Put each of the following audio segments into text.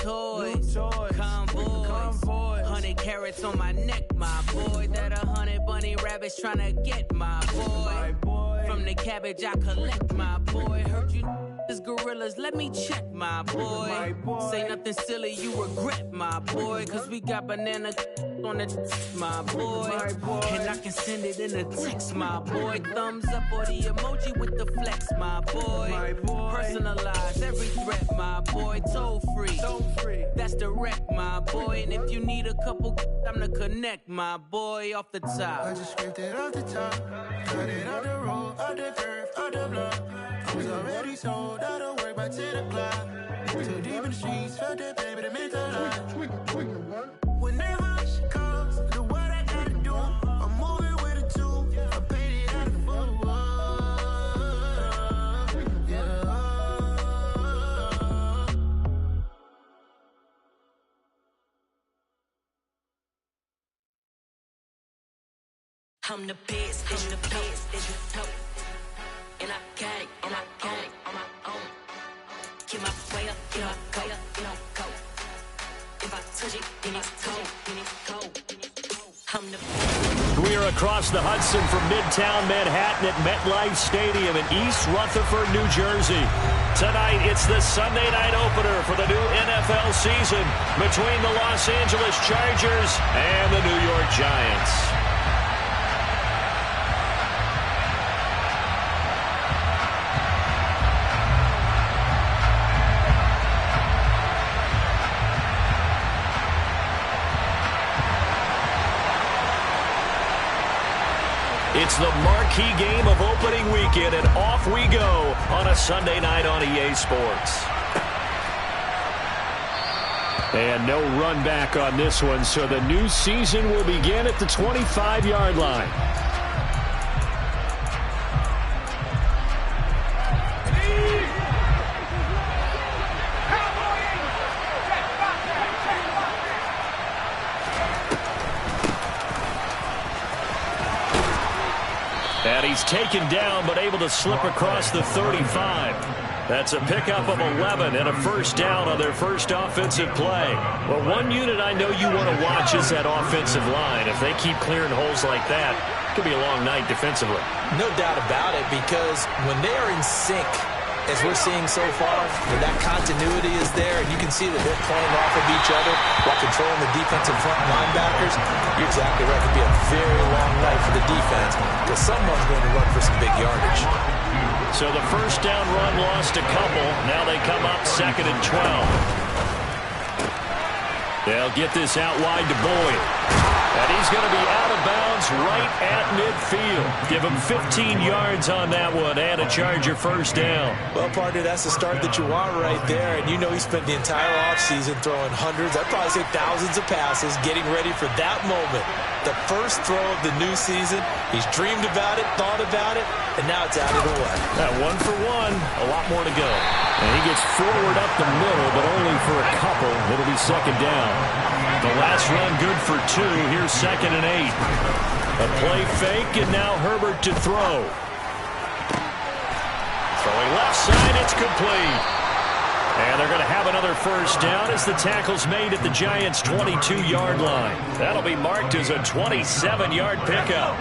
toys, convoys, 100 carats on my neck, my boy. That 100 bunny rabbits tryna get my boy. From the cabbage I collect, my boy. Heard you is gorillas, let me check, my boy. Say nothing silly, you regret, my boy. Cause we got banana on the my boy. And I can send it in a text, my boy. Thumbs up or the emoji with the flex, my boy. Personalized every threat, my boy. Toll free, that's direct, my boy. And if you need a couple, I'm to connect, my boy. Off the top, I just scraped it off the top, cut it out the road, out the curve, out the block. I was already sold, I don't work by 10 o'clock. Too deep in the streets, felt that baby to make a lot. Whenever she calls, do what I gotta do. I'm moving with a two, I paid it out of the food. Yeah. I'm the best, I'm the best, and I got it, on my own. Get my way up, get my go, go. If I touch it, then it's cold. I'm the best. We are across the Hudson from Midtown Manhattan at MetLife Stadium in East Rutherford, New Jersey. Tonight, it's the Sunday night opener for the new NFL season between the Los Angeles Chargers and the New York Giants. It's the marquee game of opening weekend, and off we go on a Sunday night on EA Sports. And no run back on this one, so the new season will begin at the 25-yard line. And he's taken down, but able to slip across the 35. That's a pickup of 11 and a first down on their first offensive play. Well, one unit I know you want to watch is that offensive line. If they keep clearing holes like that, it could be a long night defensively. No doubt about it, because when they are in sync, as we're seeing so far, that continuity is there, and you can see that they're playing off of each other while controlling the defensive front linebackers. You're exactly right. It could be a very long night for the defense, because someone's going to run for some big yardage. So the first down run lost a couple. Now they come up 2nd and 12. They'll get this out wide to Boyd. And he's going to be out of bounds right at midfield. Give him 15 yards on that one and a Charger first down. Well, partner, that's the start that you want right there. And you know he spent the entire offseason throwing hundreds, I'd probably say thousands of passes, getting ready for that moment. The first throw of the new season. He's dreamed about it, thought about it, and now it's out of the way. That 1 for 1, a lot more to go. And he gets forward up the middle, but only for a couple. It'll be second down. The last run good for 2. Here's 2nd and 8. A play fake, and now Herbert to throw. Throwing left side, it's complete. And they're going to have another first down as the tackle's made at the Giants' 22-yard line. That'll be marked as a 27-yard pickup.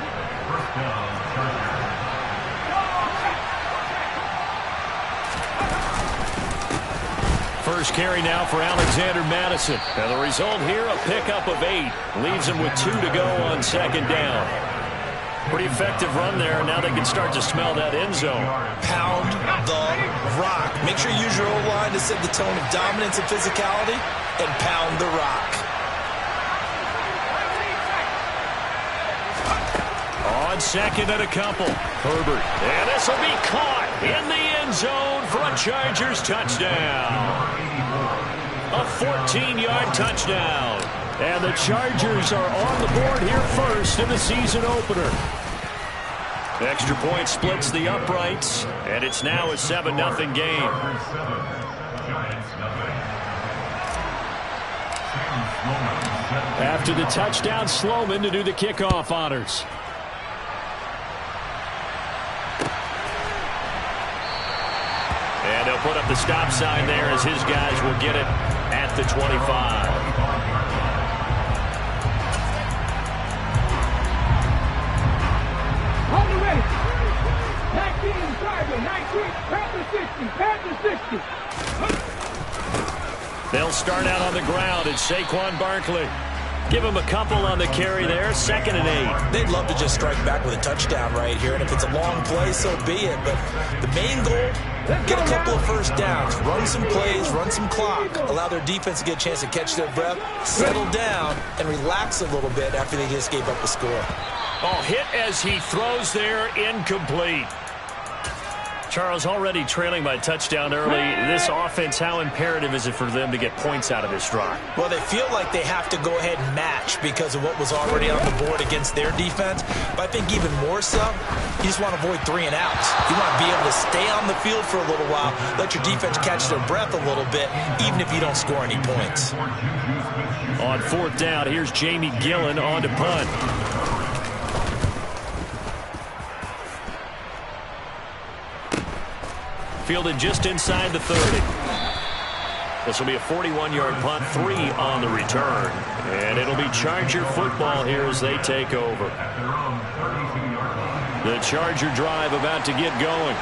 First carry now for Alexander Madison. And the result here, a pickup of 8. Leaves him with 2 to go on second down. Pretty effective run there. Now they can start to smell that end zone. Pound the rock. Make sure you use your O-line to set the tone of dominance and physicality, and pound the rock. On second and a couple. Herbert. And this will be caught in the end zone for a Chargers touchdown. A 14-yard touchdown. And the Chargers are on the board here first in the season opener. Extra point splits the uprights, and it's now a 7-0 game. After the touchdown, Sloman to do the kickoff honors. And they'll put up the stop sign there as his guys will get it at the 25. Hold it ready. 19, driving. 19, Panther 60. They'll start out on the ground. It's Saquon Barkley. Give him a couple on the carry there. 2nd and 8. They'd love to just strike back with a touchdown right here, and if it's a long play, so be it. But the main goal, get a couple of first downs, run some plays, run some clock, allow their defense to get a chance to catch their breath, settle down, and relax a little bit after they just gave up the score. Oh, hit as he throws there, incomplete. Charles, already trailing by touchdown early. This offense, how imperative is it for them to get points out of this drive? Well, they feel like they have to go ahead and match because of what was already on the board against their defense. But I think even more so, you just want to avoid 3 and outs. You want to be able to stay on the field for a little while, let your defense catch their breath a little bit, even if you don't score any points. On 4th down, here's Jamie Gillen on to punt. Fielded just inside the 30. This will be a 41-yard punt, 3 on the return. And it'll be Charger football here as they take over. The Charger drive about to get going.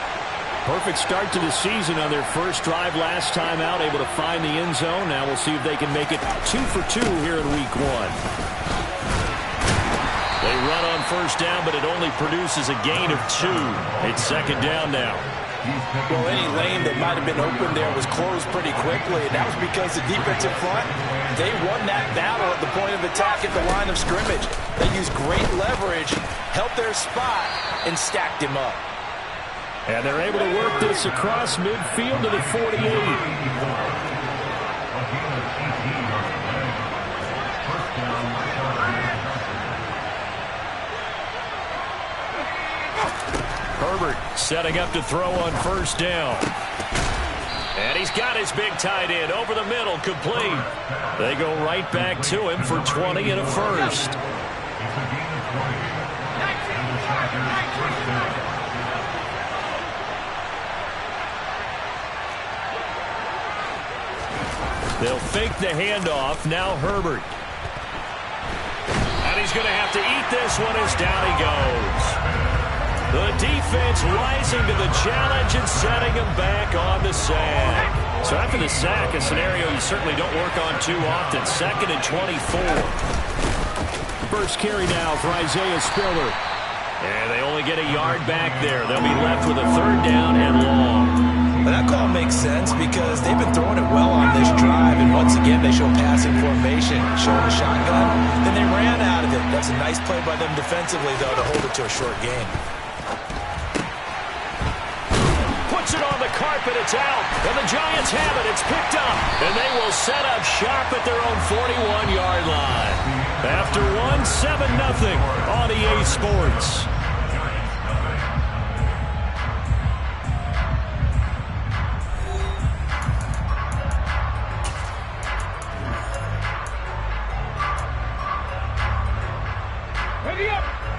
Perfect start to the season on their first drive last time out, able to find the end zone. Now we'll see if they can make it 2 for 2 here in week 1. They run on first down, but it only produces a gain of 2. It's 2nd down now. Well, any lane that might have been open there was closed pretty quickly, and that was because the defensive front, they won that battle at the point of attack at the line of scrimmage. They used great leverage, helped their spot, and stacked him up. And they're able to work this across midfield to the 48. Herbert setting up to throw on first down. And he's got his big tight end over the middle, complete. They go right back to him for 20 and a first. They'll fake the handoff. Now Herbert. And he's going to have to eat this one as down he goes. The defense rising to the challenge and setting him back on the sack. So after the sack, a scenario you certainly don't work on too often. 2nd and 24. First carry now for Isaiah Spiller. And they only get a yard back there. They'll be left with a 3rd down and long. Well, that call makes sense because they've been throwing it well on this drive, and once again they show passing formation, showing a shotgun, then they ran out of it. That's a nice play by them defensively, though, to hold it to a short gain. Puts it on the carpet, it's out, and the Giants have it, it's picked up, and they will set up shop at their own 41-yard line. After 7-0 on EA Sports.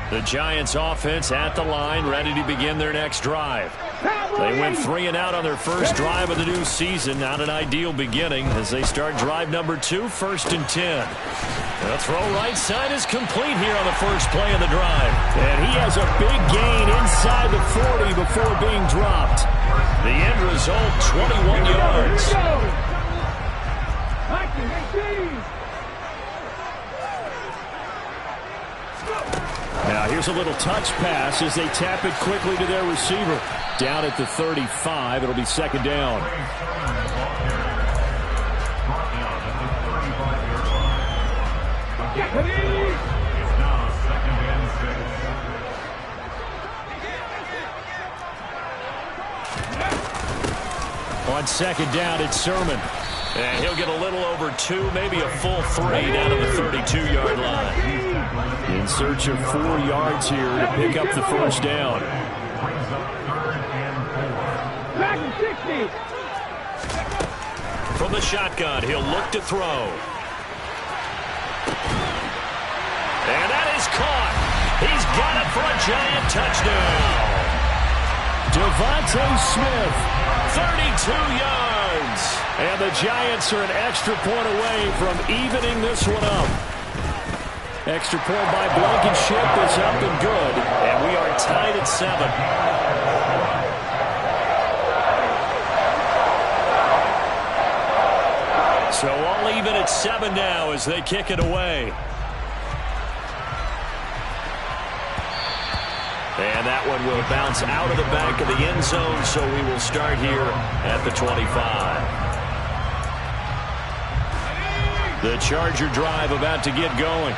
The Giants offense at the line, ready to begin their next drive. They went 3 and out on their first drive of the new season. Not an ideal beginning as they start drive number 2, 1st and 10. The throw right side is complete here on the first play of the drive. And he has a big gain inside the 40 before being dropped. The end result, 21 yards. Now here's a little touch pass as they tap it quickly to their receiver. Down at the 35, it'll be 2nd down. On 2nd down, it's Sermon. And he'll get a little over 2, maybe a full 3 down to the 32-yard line. In search of 4 yards here to pick up the first down. From the shotgun, he'll look to throw. And that is caught. He's got it for a Giant touchdown. Devontae Smith 32 yards. And the Giants are an extra point away from evening this one up. Extra point by Blankenship is up and good. And we are tied at 7. So all even at 7 now as they kick it away. And that one will bounce out of the back of the end zone, so we will start here at the 25. The Charger drive about to get going.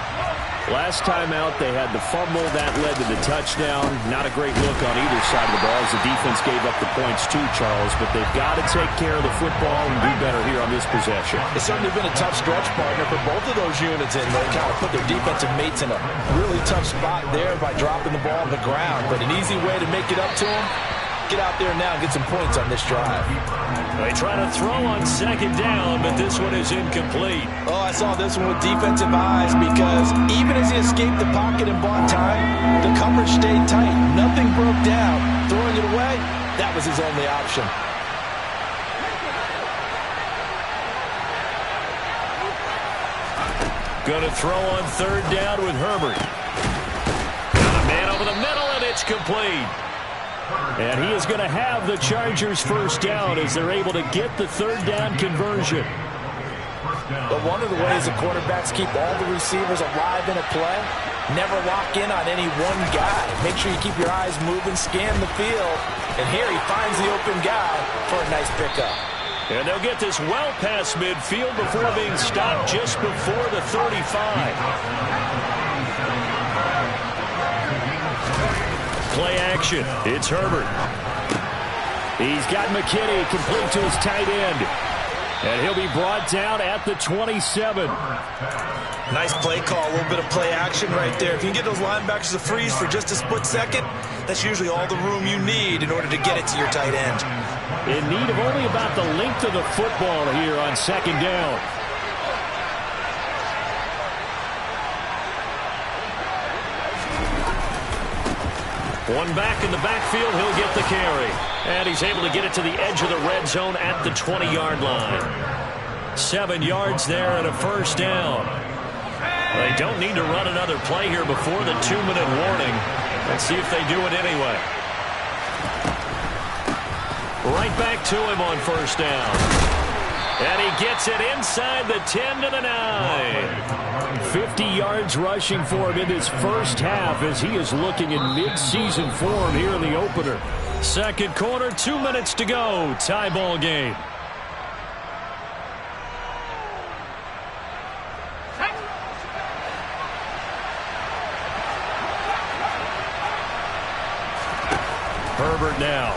Last time out, they had the fumble. That led to the touchdown. Not a great look on either side of the ball as the defense gave up the points too, Charles. But they've got to take care of the football and do better here on this possession. It's certainly been a tough stretch, partner, for both of those units. And they kind of put their defensive mates in a really tough spot there by dropping the ball on the ground. But an easy way to make it up to them, get out there now and get some points on this drive. They try to throw on second down, but this one is incomplete. Oh, I saw this one with defensive eyes because even as he escaped the pocket and bought time, the coverage stayed tight. Nothing broke down. Throwing it away, that was his only option. Going to throw on third down with Herbert. Got a man over the middle, and it's complete. And he is going to have the Chargers first down as they're able to get the third down conversion. But one of the ways the quarterbacks keep all the receivers alive in a play, never lock in on any one guy. Make sure you keep your eyes moving, scan the field. And here he finds the open guy for a nice pickup. And they'll get this well past midfield before being stopped just before the 35. Play action. It's Herbert. He's got McKinney complete to his tight end. And he'll be brought down at the 27. Nice play call. A little bit of play action right there. If you can get those linebackers to freeze for just a split second, that's usually all the room you need in order to get it to your tight end. In need of only about the length of the football here on second down. One back in the backfield, he'll get the carry. And he's able to get it to the edge of the red zone at the 20-yard line. 7 yards there and a first down. They don't need to run another play here before the 2-minute warning. Let's see if they do it anyway. Right back to him on first down. And he gets it inside the 10 to the 9. 50 yards rushing for him in his first half as he is looking in mid-season form here in the opener. Second quarter, 2 minutes to go. Tie ball game. Herbert now.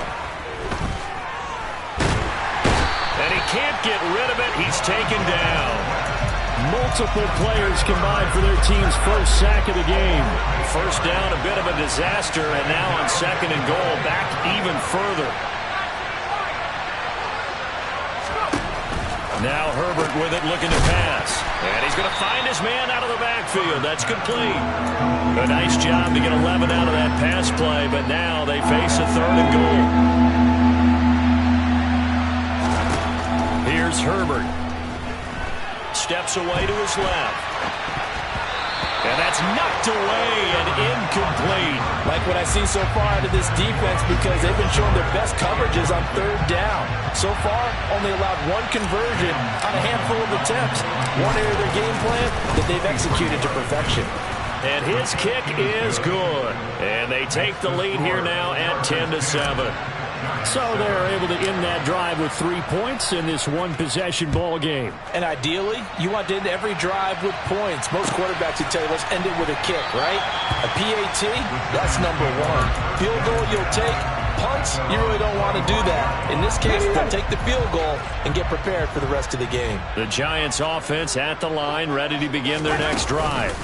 And he can't get rid of it. He's taken down. Multiple players combined for their team's first sack of the game. First down, a bit of a disaster, and now on second and goal, back even further. Now Herbert with it, looking to pass. And he's going to find his man out of the backfield. That's complete. A nice job to get 11 out of that pass play, but now they face a third and goal. Here's Herbert. Steps away to his left. And that's knocked away and incomplete. Like what I've seen so far out of this defense because they've been showing their best coverages on third down. So far, only allowed one conversion on a handful of attempts. One area of their game plan that they've executed to perfection. And his kick is good. And they take the lead here now at 10-7. So they're able to end that drive with 3 points in this one-possession ball game. And ideally, you want to end every drive with points. Most quarterbacks would tell you, let's end it with a kick, right? A PAT, that's number one. Field goal you'll take. Punts, you really don't want to do that. In this case, they'll take the field goal and get prepared for the rest of the game. The Giants offense at the line, ready to begin their next drive.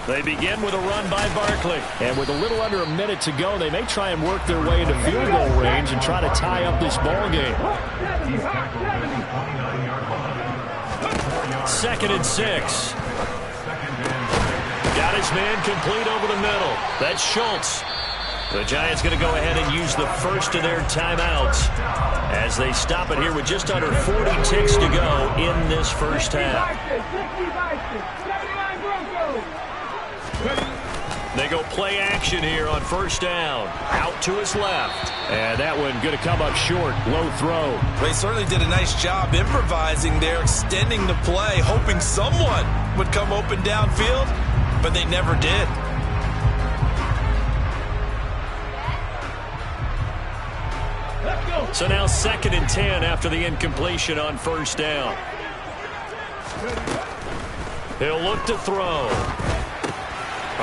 They begin with a run by Barkley. And with a little under a minute to go, they may try and work their way into field goal range and try to tie up this ball game. 2nd and 6. Got his man complete over the middle. That's Schultz. The Giants going to go ahead and use the first of their timeouts as they stop it here with just under 40 ticks to go in this first half. They go play action here on first down. Out to his left. And that one going to come up short. Low throw. They certainly did a nice job improvising there, extending the play, hoping someone would come open downfield, but they never did. So now 2nd and 10 after the incompletion on first down. He'll look to throw.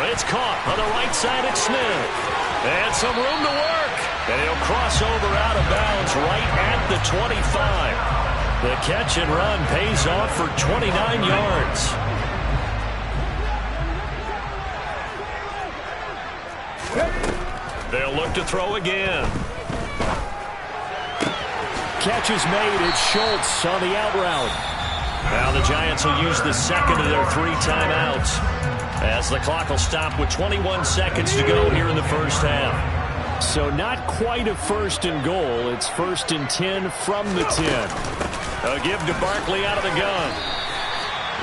It's caught on the right side at Smith. And some room to work. And he'll cross over out of bounds right at the 25. The catch and run pays off for 29 yards. They'll look to throw again. Catch is made. It's Schultz on the out route. Now the Giants will use the second of their 3 timeouts, as the clock will stop with 21 seconds to go here in the first half. So not quite a 1st and goal. It's 1st and 10 from the 10. A give to Barkley out of the gun.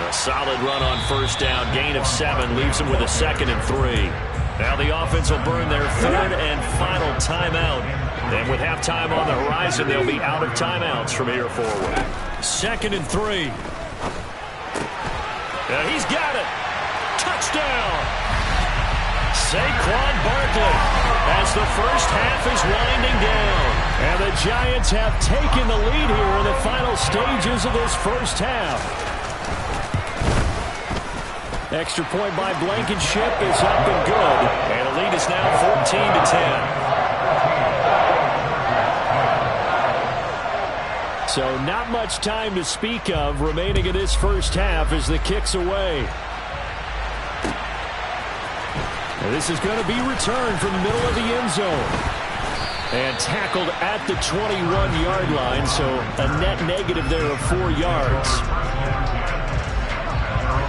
A solid run on first down. Gain of 7 leaves him with a 2nd and 3. Now the offense will burn their 3rd and final timeout. And with halftime on the horizon, they'll be out of timeouts from here forward. 2nd and 3. And he's got it. Touchdown. Saquon Barkley as the first half is winding down. And the Giants have taken the lead here in the final stages of this first half. Extra point by Blankenship is up and good. And the lead is now 14-10. So not much time to speak of remaining in this first half as the kick's away. And this is going to be returned from the middle of the end zone. And tackled at the 21-yard line, so a net negative there of 4 yards.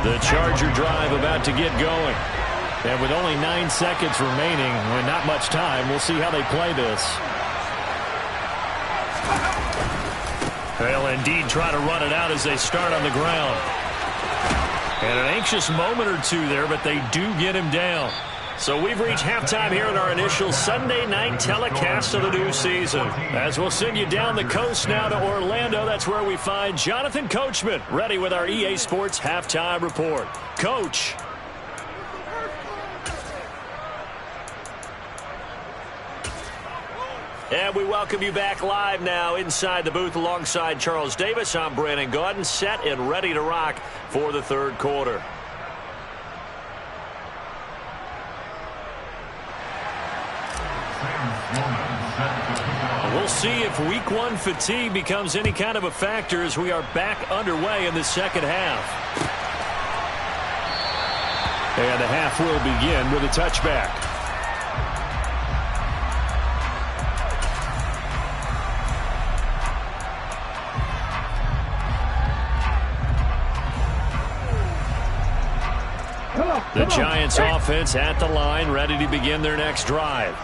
The Charger drive about to get going. And with only 9 seconds remaining, and not much time, we'll see how they play this. They'll indeed try to run it out as they start on the ground. And an anxious moment or two there, but they do get him down. So we've reached halftime here in our initial Sunday night telecast of the new season. As we'll send you down the coast now to Orlando, that's where we find Jonathan Coachman ready with our EA Sports Halftime Report. Coach. And we welcome you back live now inside the booth alongside Charles Davis. I'm Brandon Gaudin, set and ready to rock for the 3rd quarter. We'll see if week 1 fatigue becomes any kind of a factor as we are back underway in the second half. And the half will begin with a touchback. The Giants offense at the line, ready to begin their next drive.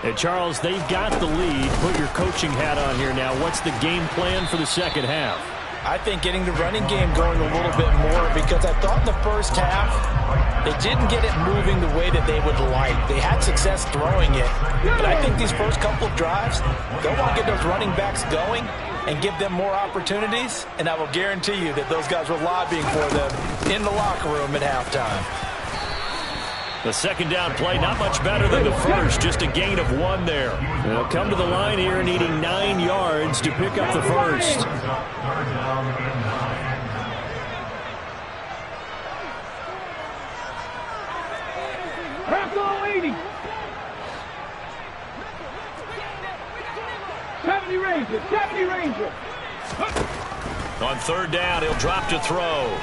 And Charles, they've got the lead. Put your coaching hat on here now. What's the game plan for the second half? I think getting the running game going a little bit more, because I thought in the first half they didn't get it moving the way that they would like. They had success throwing it, but I think these first couple of drives, they'll want to get those running backs going and give them more opportunities, and I will guarantee you that those guys were lobbying for them in the locker room at halftime. The second down play, not much better than the first, just a gain of 1 there. They'll come to the line here needing 9 yards to pick up the first. Bronco 80. 70 Ranger, 70 Ranger. On 3rd down, he'll drop to throw.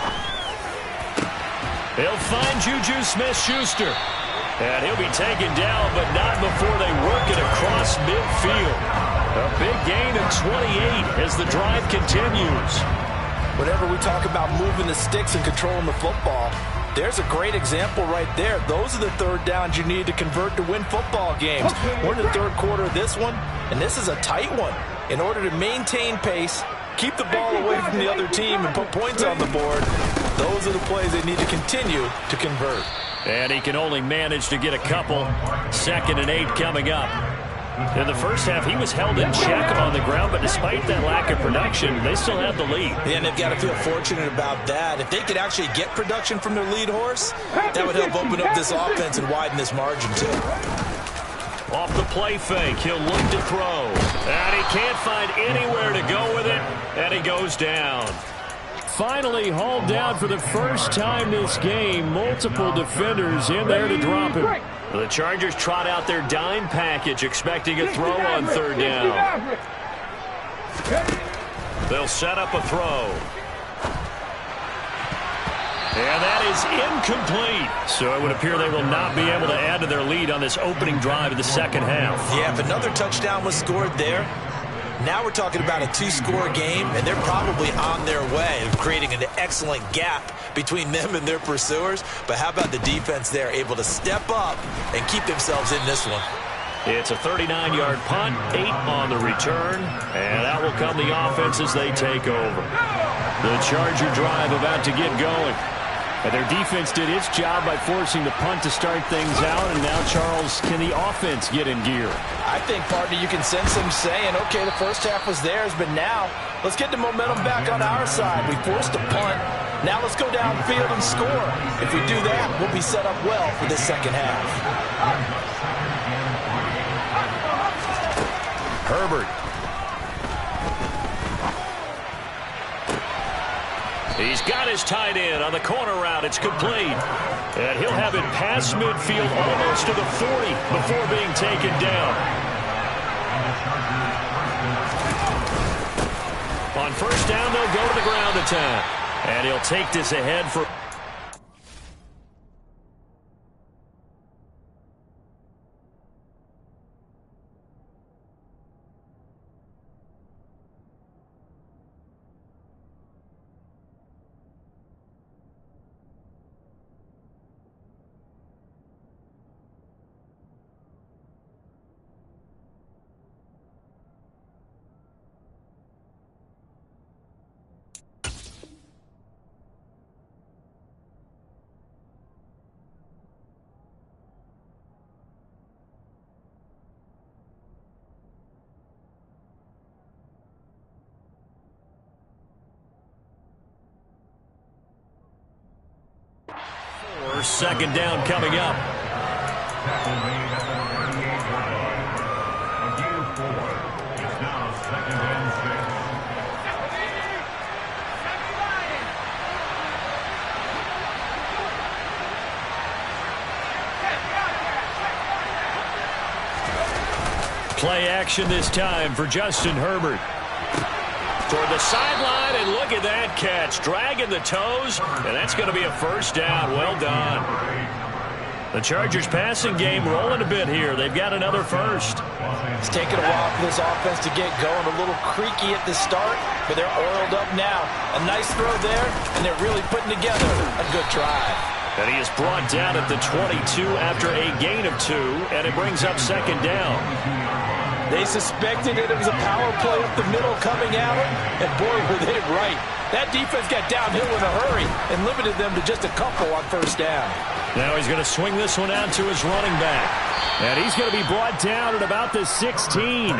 He'll find Juju Smith-Schuster. And he'll be taken down, but not before they work it across midfield. A big gain of 28 as the drive continues. Whenever we talk about moving the sticks and controlling the football, there's a great example right there. Those are the 3rd downs you need to convert to win football games. We're in the 3rd quarter of this one, and this is a tight one. In order to maintain pace, keep the ball away from the other team, and put points on the board, those are the plays they need to continue to convert. And he can only manage to get a couple. 2nd and 8 coming up. In the first half, he was held in check on the ground, but despite that lack of production, they still have the lead. Yeah, and they've got to feel fortunate about that. If they could actually get production from their lead horse, that would help open up this offense and widen this margin, too. Off the play fake, he'll look to throw. And he can't find anywhere to go with it, and he goes down. Finally hauled down for the first time this game. Multiple defenders in there to drop him. The Chargers trot out their dime package, expecting a throw on 3rd down. They'll set up a throw. And that is incomplete. So it would appear they will not be able to add to their lead on this opening drive of the second half. Yeah, if another touchdown was scored there, now we're talking about a 2-score game, and they're probably on their way of creating an excellent gap between them and their pursuers. But how about the defense there, able to step up and keep themselves in this one? It's a 39-yard punt, 8 on the return, and that will come the offense as they take over. The Charger drive about to get going. And their defense did its job by forcing the punt to start things out, and now, Charles, can the offense get in gear? I think, partner, you can sense them saying, okay, the first half was theirs, but now let's get the momentum back on our side. We forced a punt. Now let's go downfield and score. If we do that, we'll be set up well for this second half. Herbert. He's got his tight end on the corner route. It's complete. And he'll have it past midfield almost to the 40 before being taken down. On 1st down, they'll go to the ground attack. And he'll take this ahead for... Second down coming up. Play action this time for Justin Herbert. Toward the sideline, and look at that catch. Dragging the toes, and that's going to be a 1st down. Well done. The Chargers passing game rolling a bit here. They've got another 1st. It's taken a while for this offense to get going. A little creaky at the start, but they're oiled up now. A nice throw there, and they're really putting together a good drive. And he is brought down at the 22 after a gain of 2, and it brings up 2nd down. They suspected it was a power play up the middle coming at them, and boy, were they right. That defense got downhill in a hurry and limited them to just a couple on 1st down. Now he's going to swing this one out to his running back. And he's going to be brought down at about the 16.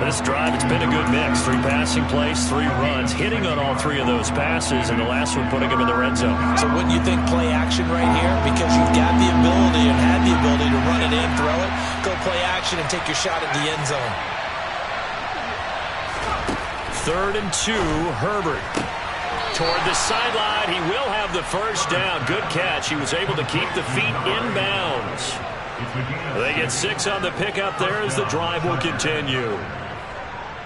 This drive, it's been a good mix. 3 passing plays, 3 runs, hitting on all 3 of those passes, and the last one putting him in the red zone. So wouldn't you think play action right here? Because you've got the ability and had the ability to run it in, throw it, go play action, and take your shot at the end zone. 3rd and 2, Herbert. Toward the sideline, he will have the 1st down. Good catch. He was able to keep the feet inbounds. They get 6 on the pickup there as the drive will continue.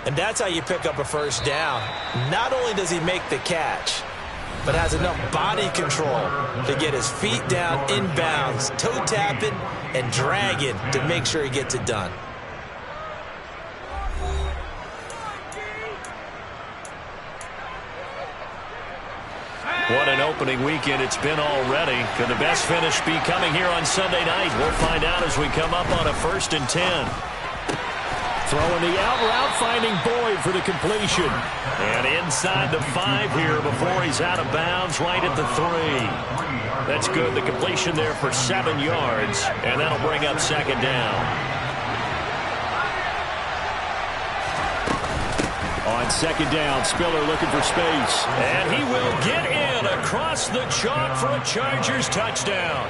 And that's how you pick up a 1st down. Not only does he make the catch, but has enough body control to get his feet down inbounds, toe tapping and dragging to make sure he gets it done. What an opening weekend it's been already. Could the best finish be coming here on Sunday night? We'll find out as we come up on a 1st and 10. Throwing the out route, finding Boyd for the completion. And inside the 5 here before he's out of bounds, right at the 3. That's good. The completion there for 7 yards, and that'll bring up second down. On second down, Spiller looking for space. And he will get in across the chalk for a Chargers touchdown.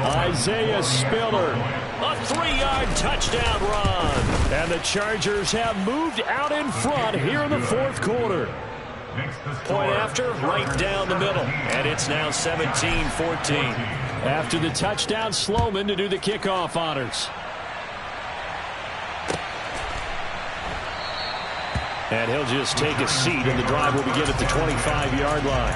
Isaiah Spiller, a 3-yard touchdown run. And the Chargers have moved out in front here in the 4th quarter. Point after, right down the middle. And it's now 17-14. After the touchdown, Sloman to do the kickoff honors. And he'll just take a seat, and the drive will begin at the 25-yard line.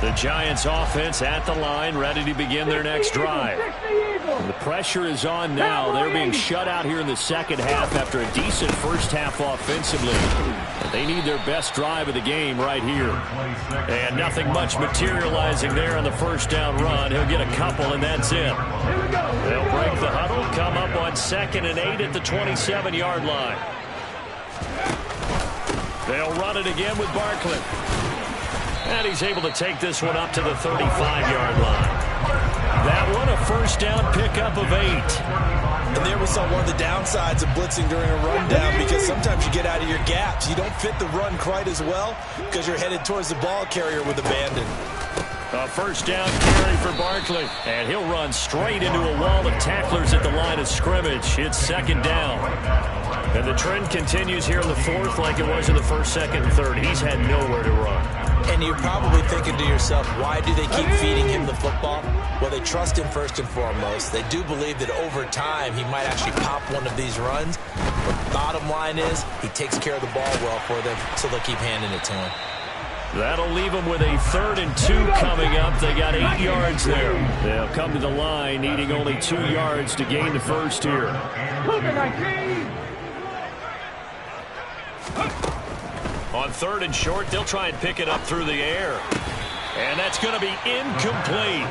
The Giants offense at the line, ready to begin their next drive. And the pressure is on now. They're being shut out here in the second half after a decent first half offensively. And they need their best drive of the game right here. And nothing much materializing there on the first down run. He'll get a couple, and that's it. They'll break the huddle, come up on 2nd and 8 at the 27-yard line. They'll run it again with Barkley. And he's able to take this one up to the 35-yard line. That one, a first down pickup of 8. And there we saw one of the downsides of blitzing during a rundown, because sometimes you get out of your gaps. You don't fit the run quite as well because you're headed towards the ball carrier with abandon. A first down carry for Barkley. And he'll run straight into a wall of tacklers at the line of scrimmage. It's second down. And the trend continues here in the 4th like it was in the 1st, 2nd, and 3rd. He's had nowhere to run. And you're probably thinking to yourself, why do they keep feeding him the football? Well, they trust him first and foremost. They do believe that over time he might actually pop one of these runs. But bottom line is he takes care of the ball well for them, so they'll keep handing it to him. That'll leave them with a 3rd and 2 coming up. They got 8 yards there. They'll come to the line needing only 2 yards to gain the first here. On 3rd and short, they'll try and pick it up through the air. And that's going to be incomplete.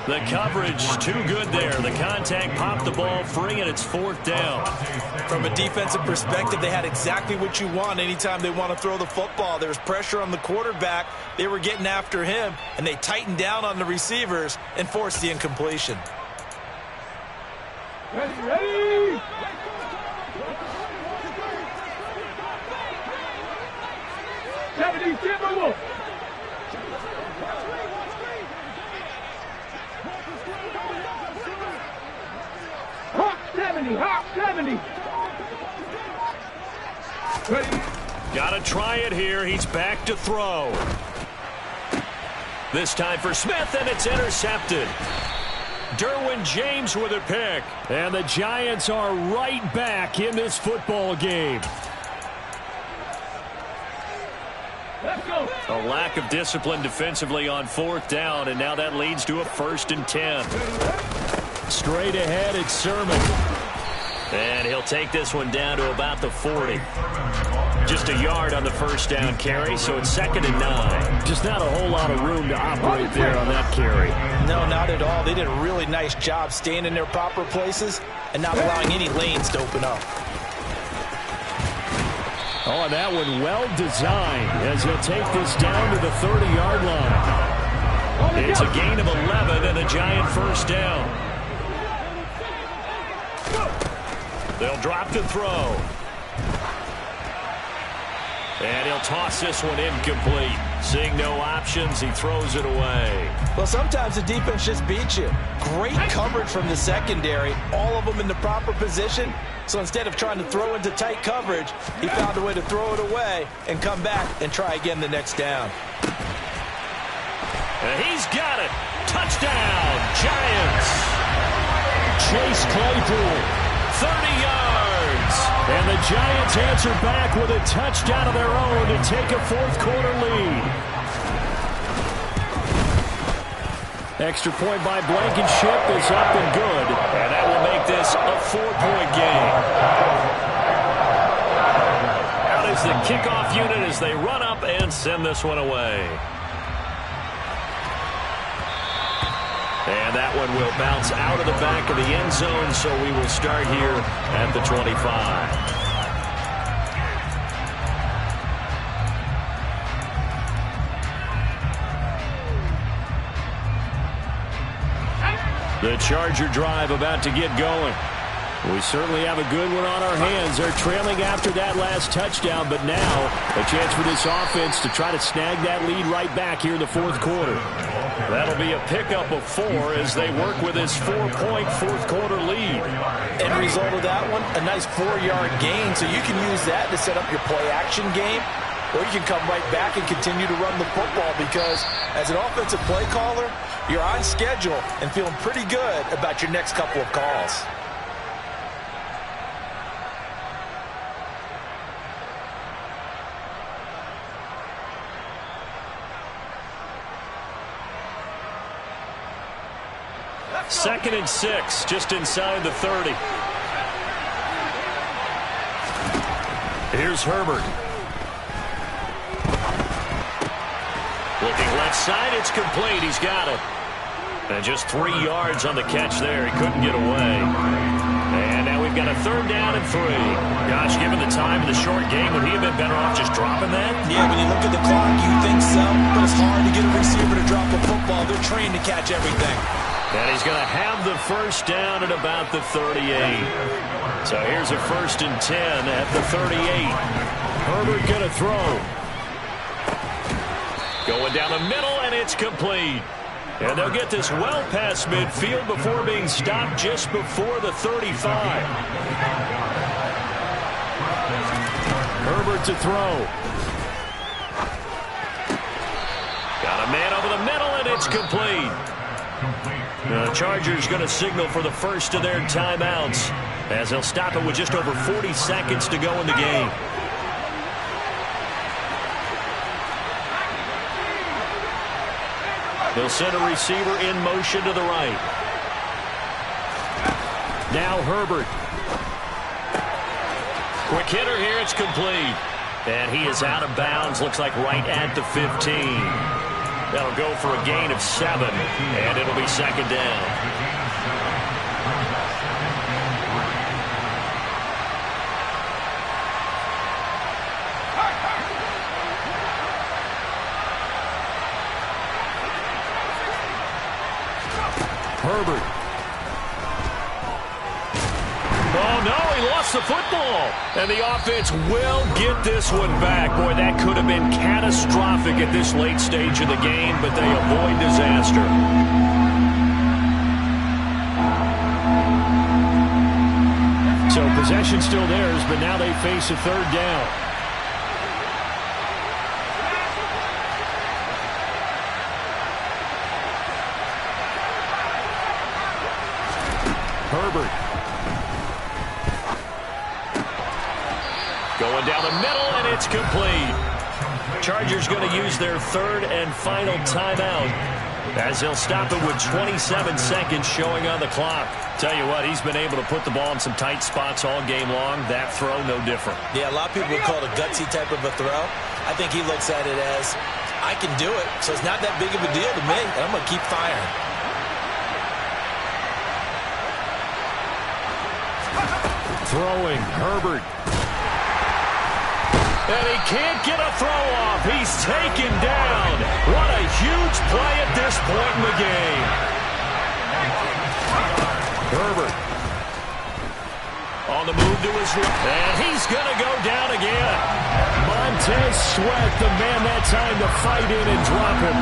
The coverage too good there. The contact popped the ball free, and it's 4th down. From a defensive perspective, they had exactly what you want anytime they want to throw the football. There was pressure on the quarterback. They were getting after him, and they tightened down on the receivers and forced the incompletion. Ready! Hawk 70, Hawk 70. Got to try it here. He's back to throw. This time for Smith, and it's intercepted. Derwin James with a pick. And the Giants are right back in this football game. A lack of discipline defensively on 4th down, and now that leads to a 1st and 10. Straight ahead, it's Sermon. And he'll take this one down to about the 40. Just a yard on the first down carry, so it's 2nd and 9. Just not a whole lot of room to operate there on that carry. No, not at all. They did a really nice job staying in their proper places and not allowing any lanes to open up. Oh, and that one well designed as he'll take this down to the 30-yard line. It's a gain of 11 and a Giant first down. They'll drop to throw. And he'll toss this one incomplete. Seeing no options, he throws it away. Well, sometimes the defense just beats you. Great coverage from the secondary, all of them in the proper position. So instead of trying to throw into tight coverage, he found a way to throw it away and come back and try again the next down. And he's got it. Touchdown, Giants. Chase Claypool, 30 yards. And the Giants answer back with a touchdown of their own to take a 4th quarter lead. Extra point by Blankenship is up and good. And that will make this a 4-point game. Out is the kickoff unit as they run up and send this one away. And that one will bounce out of the back of the end zone, so we will start here at the 25. The Charger drive about to get going. We certainly have a good one on our hands. They're trailing after that last touchdown, but now a chance for this offense to try to snag that lead right back here in the fourth quarter. That'll be a pickup of 4 as they work with this 4-point fourth quarter lead. End result of that one, a nice 4-yard gain, so you can use that to set up your play-action game, or you can come right back and continue to run the football because as an offensive play caller, you're on schedule and feeling pretty good about your next couple of calls. Second and 6, just inside the 30. Here's Herbert. Looking left side, it's complete. He's got it. And just 3 yards on the catch there. He couldn't get away. And now we've got a 3rd down and 3. Gosh, given the time of the short game, would he have been better off just dropping that? Yeah, when you look at the clock, you think so. But it's hard to get a receiver to drop a football. They're trained to catch everything. And he's going to have the first down at about the 38. So here's a 1st and 10 at the 38. Herbert going to throw. Going down the middle, and it's complete. And they'll get this well past midfield before being stopped just before the 35. Herbert to throw. Got a man over the middle, and it's complete. The Chargers going to signal for the first of their timeouts as they'll stop it with just over 40 seconds to go in the game. They'll send a receiver in motion to the right. Now Herbert. Quick hitter here, it's complete. And he is out of bounds, looks like right at the 15. That'll go for a gain of 7, and it'll be 2nd down. Herbert. Oh, no, he lost the football. And the offense will get this one back. Boy, that could have been catastrophic at this late stage of the game, but they avoid disaster. So possession still theirs, but now they face a 3rd down. Herbert. Going down the middle, and it's complete. Chargers going to use their 3rd and final timeout as they'll stop it with 27 seconds showing on the clock. Tell you what, he's been able to put the ball in some tight spots all game long. That throw, no different. Yeah, a lot of people would call it a gutsy type of a throw. I think he looks at it as, I can do it, so it's not that big of a deal to me, and I'm going to keep firing. Throwing, Herbert. And he can't get a throw off. He's taken down. What a huge play at this point in the game. Herbert. On the move to his right. And he's going to go down again. Montez Sweat, the man that time to fight in and drop him.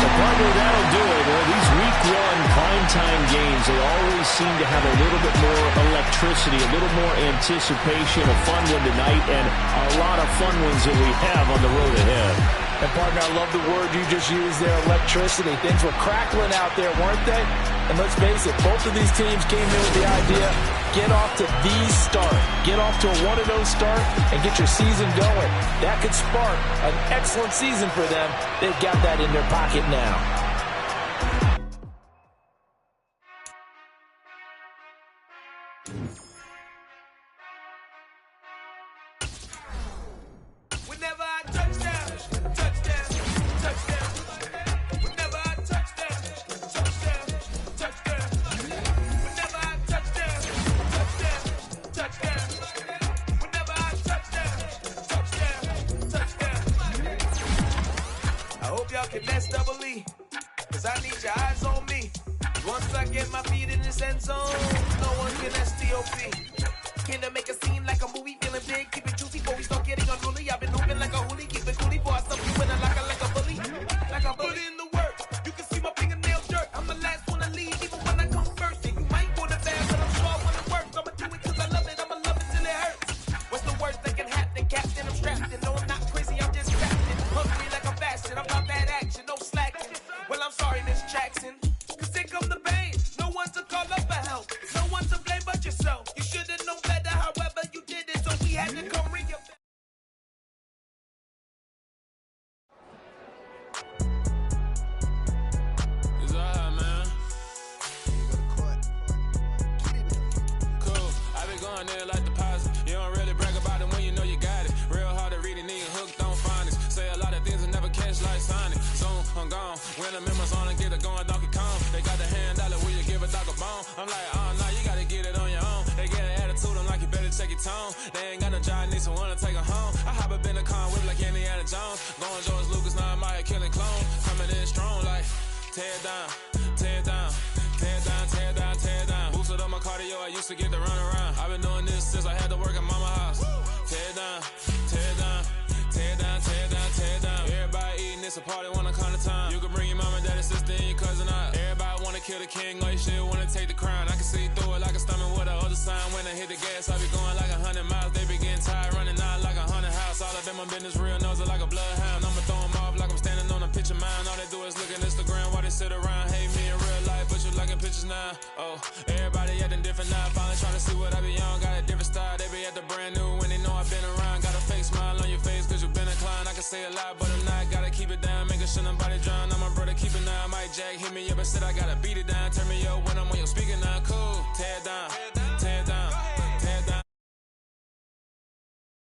So partner, that'll do it. These week 1 primetime games, they always seem to have a little bit more electricity, a little more anticipation, a fun one tonight, and a lot of fun ones that we have on the road ahead. And partner, I love the word you just used there, electricity. Things were crackling out there, weren't they? And let's face it, both of these teams came in with the idea, get off to the start. Get off to a 1-0 start and get your season going. That could spark an excellent season for them. They've got that in their pocket now. Whenever I touch down, can that's double E. Cause I need your eyes on me. Once I get my feet in this end zone, no one can STOP. Can I make a scene like a movie, feeling big, keep it juicy before we start getting unruly. I've been moving like a hooli, keep it coolie before I stop you in a locker like a bully. Like I put in the work, you can see my fingernail dirt. I'm the last one to leave, even when I come first. And you might want to bad, but I'm sure when it works, I'ma do it cause I love it, I'ma love it till it hurts. What's the worst that can happen, Captain? I'm strapped in, no I'm not crazy, I'm just captain. Hungry like I'm fasting, I'm not bad action, no slacking. Well I'm sorry, Miss Jackson, cause here come the pain. No one to call up for help, no one to blame but yourself. You should've known better, however you did it, so we had to come ring your bell. It's alright, man. Cool, I been going there like deposit. You don't really brag about it when you know you got it. Real hard to read it, nigga hooked on phonics. Say a lot of things and never catch like Sonic. Soon, I'm gone. When the members on and get it going, Donkey Kong. They got the hand dollar, will you give a dog a bone? I'm like, oh, no, you gotta get it on your own. They get an attitude, I'm like, you better check your tone. They ain't got no job, need someone to take her home. I hop up in the car, whip like Indiana Jones. Going George Lucas, now I'm out here killing clone. Coming in strong like, tear it down, tear it down. Tear down, tear down, tear down. Boosted up my cardio, I used to get to run around. I've been doing this since I had to work at mama house. Tear down, tear down, tear down, tear down, tear down. Everybody eating, it's a party, wanna come to time. You can bring your mama, daddy, sister, and your cousin out. Everybody wanna kill the king, or you shit wanna take the crown. I can see through it like a stomach with a other sign. When I hit the gas, I be going like 100 miles. They be getting tired, running out like 100 house. All up in my business, real nose like a bloodhound. I'ma throw them off like I'm standing on a picture mine. All they do is look at Instagram while they sit around. Hate me in real life, but you liking pictures now. Oh, everybody acting different now. Finally trying to see what I be on. Got a different style, they be at the brand new when they know I've been around. Got a fake smile on your face cause you been inclined. I can say a lot, but I'm not. Gotta keep it down, making sure nobody drown. I'm my brother, keep it down. Mike Jack hit me up and said I gotta beat it down. Turn me up when I'm on your speaker now. Cool, tear